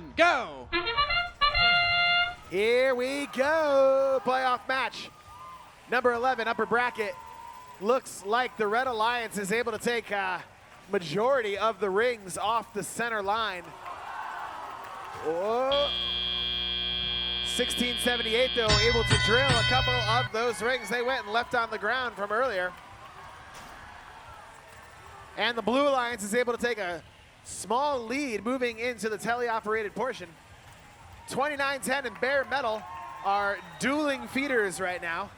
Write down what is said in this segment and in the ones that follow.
1, go! Here we go. Playoff match. Number 11, upper bracket. Looks like the Red Alliance is able to take a majority of the rings off the center line. Whoa. 1678, though, able to drill a couple of those rings. They went and left on the ground from earlier. And the Blue Alliance is able to take a small lead moving into the teleoperated portion. 2910 and Bare Metal are dueling feeders right now.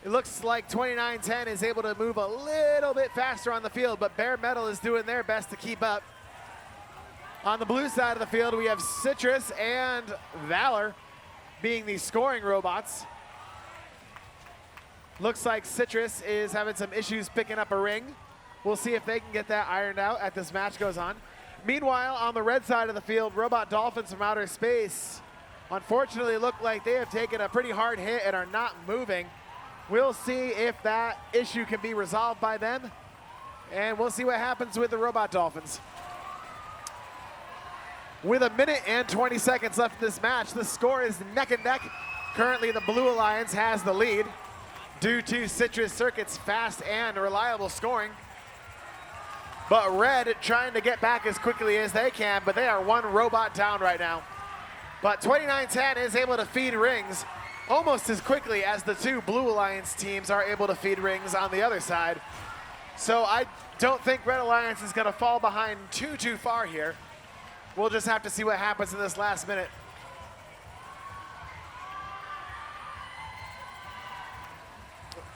It looks like 2910 is able to move a little bit faster on the field, but Bare Metal is doing their best to keep up. On the blue side of the field, we have Citrus and Valor being the scoring robots. Looks like Citrus is having some issues picking up a ring. We'll see if they can get that ironed out as this match goes on. Meanwhile, on the red side of the field, Robot Dolphins from Outer Space unfortunately look like they have taken a pretty hard hit and are not moving. We'll see if that issue can be resolved by them, and we'll see what happens with the Robot Dolphins. With a minute and 20 seconds left in this match, the score is neck and neck. Currently, the Blue Alliance has the lead due to Citrus Circuit's fast and reliable scoring. But Red trying to get back as quickly as they can, but they are one robot down right now. But 2910 is able to feed rings almost as quickly as the two Blue Alliance teams are able to feed rings on the other side. So I don't think Red Alliance is going to fall behind too far here. We'll just have to see what happens in this last minute.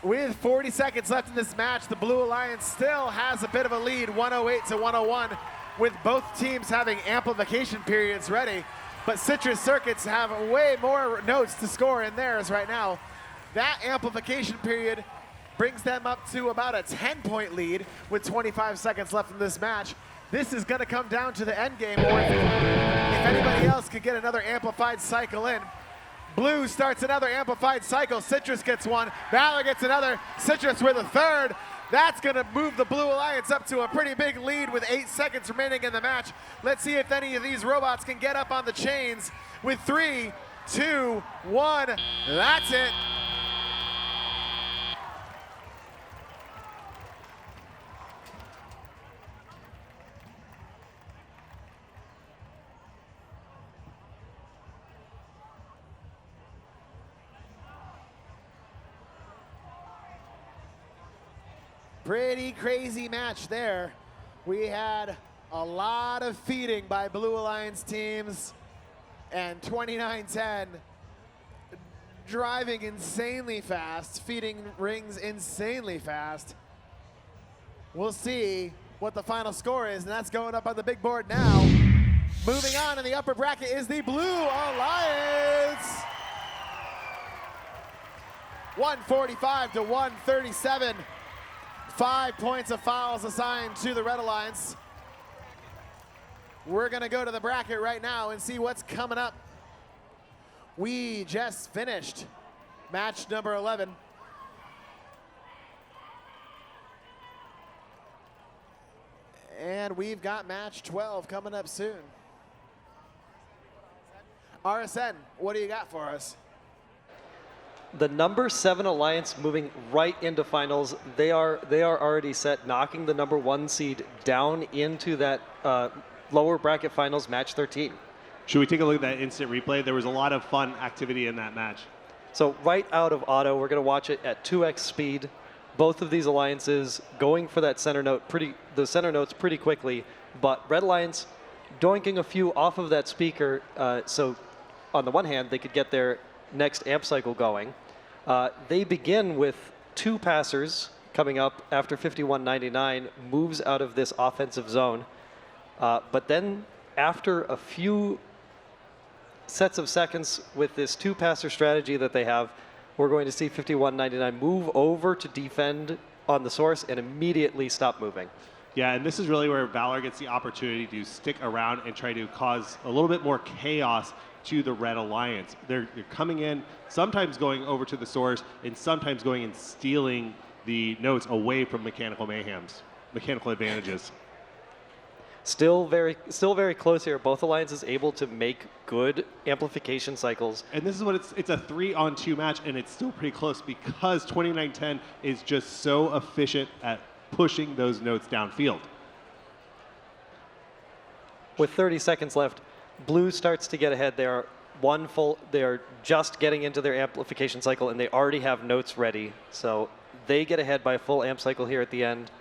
With 40 seconds left in this match, the Blue Alliance still has a bit of a lead, 108 to 101, with both teams having amplification periods ready. But Citrus Circuits have way more notes to score in theirs right now. That amplification period brings them up to about a 10-point lead with 25 seconds left in this match. This is going to come down to the end game, or if anybody else could get another amplified cycle in. Blue starts another amplified cycle. Citrus gets one. Valor gets another. Citrus with a third. That's going to move the Blue Alliance up to a pretty big lead with 8 seconds remaining in the match. Let's see if any of these robots can get up on the chains with 3, 2, 1. That's it. Pretty crazy match there. We had a lot of feeding by Blue Alliance teams, and 2910 driving insanely fast, feeding rings insanely fast. We'll see what the final score is, and that's going up on the big board now. Moving on in the upper bracket is the Blue Alliance. 145 to 137. 5 points of fouls assigned to the Red Alliance. We're gonna go to the bracket right now and see what's coming up. We just finished match number 11. And we've got match 12 coming up soon. RSN, what do you got for us? The number 7 Alliance moving right into finals. They are already set, knocking the number 1 seed down into that lower bracket finals, match 13. Should we take a look at that instant replay? There was a lot of fun activity in that match. So right out of auto, we're going to watch it at 2x speed. Both of these alliances going for that center note, the center notes pretty quickly, but Red Alliance doinking a few off of that speaker. So on the one hand, they could get their next amp cycle going. They begin with 2 passers coming up after 51.99, moves out of this offensive zone. But then after a few sets of seconds with this 2-passer strategy that they have, we're going to see 51.99 move over to defend on the source and immediately stop moving. Yeah, and this is really where Valor gets the opportunity to stick around and try to cause a little bit more chaos to the Red Alliance. They're coming in, sometimes going over to the source, and sometimes going and stealing the notes away from mechanical advantages. Still very close here. Both alliances able to make good amplification cycles. And this is what it's a 3-on-2 match, and it's still pretty close because 2910 is just so efficient at pushing those notes downfield. With 30 seconds left, blue starts to get ahead. They're just getting into their amplification cycle, and they already have notes ready. So they get ahead by a full amp cycle here at the end.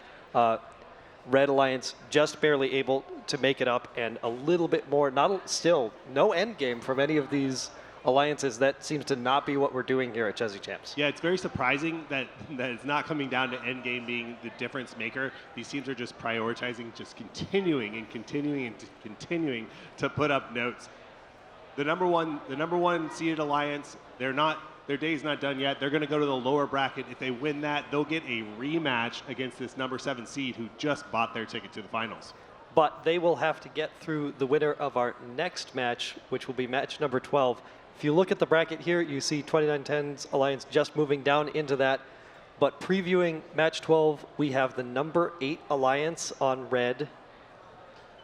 Red Alliance just barely able to make it up, and a little bit more, still no end game from any of these alliances. That seems to not be what we're doing here at Chezy Champs. Yeah, it's very surprising that it's not coming down to end game being the difference maker. These teams are just prioritizing, just continuing and continuing and continuing to put up notes. The number one seeded alliance, their day's not done yet. They're going to go to the lower bracket. If they win that, they'll get a rematch against this number 7 seed who just bought their ticket to the finals. But they will have to get through the winner of our next match, which will be match number 12. If you look at the bracket here, you see 2910's alliance just moving down into that. But previewing match 12, we have the number 8 alliance on red,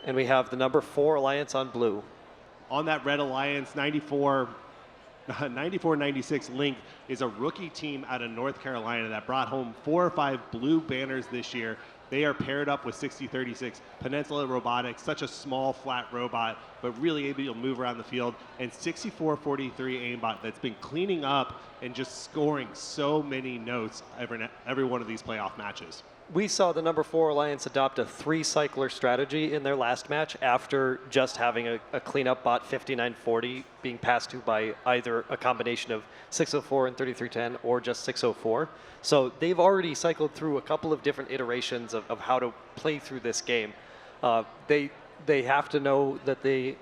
and we have the number 4 alliance on blue. On that red alliance, 94-96 Link is a rookie team out of North Carolina that brought home 4 or 5 blue banners this year. They are paired up with 6036 Peninsula Robotics, such a small, flat robot, but really able to move around the field, and 6443 aimbot that's been cleaning up and just scoring so many notes every one of these playoff matches. We saw the number 4 alliance adopt a 3-cycler strategy in their last match after just having a cleanup bot 5940 being passed to by either a combination of 604 and 3310 or just 604. So they've already cycled through a couple of different iterations of how to play through this game. They have to know that they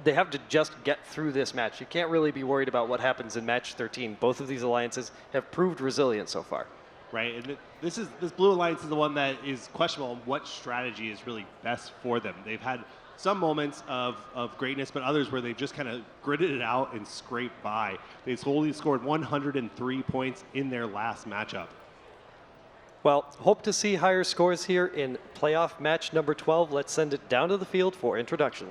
have to just get through this match. You can't really be worried about what happens in match 13. Both of these alliances have proved resilient so far. Right, and this blue alliance is the one that is questionable on what strategy is really best for them. They've had some moments of greatness, but others where they've just kind of gritted it out and scraped by. They've only scored 103 points in their last matchup. Well, hope to see higher scores here in playoff match number 12. Let's send it down to the field for introductions.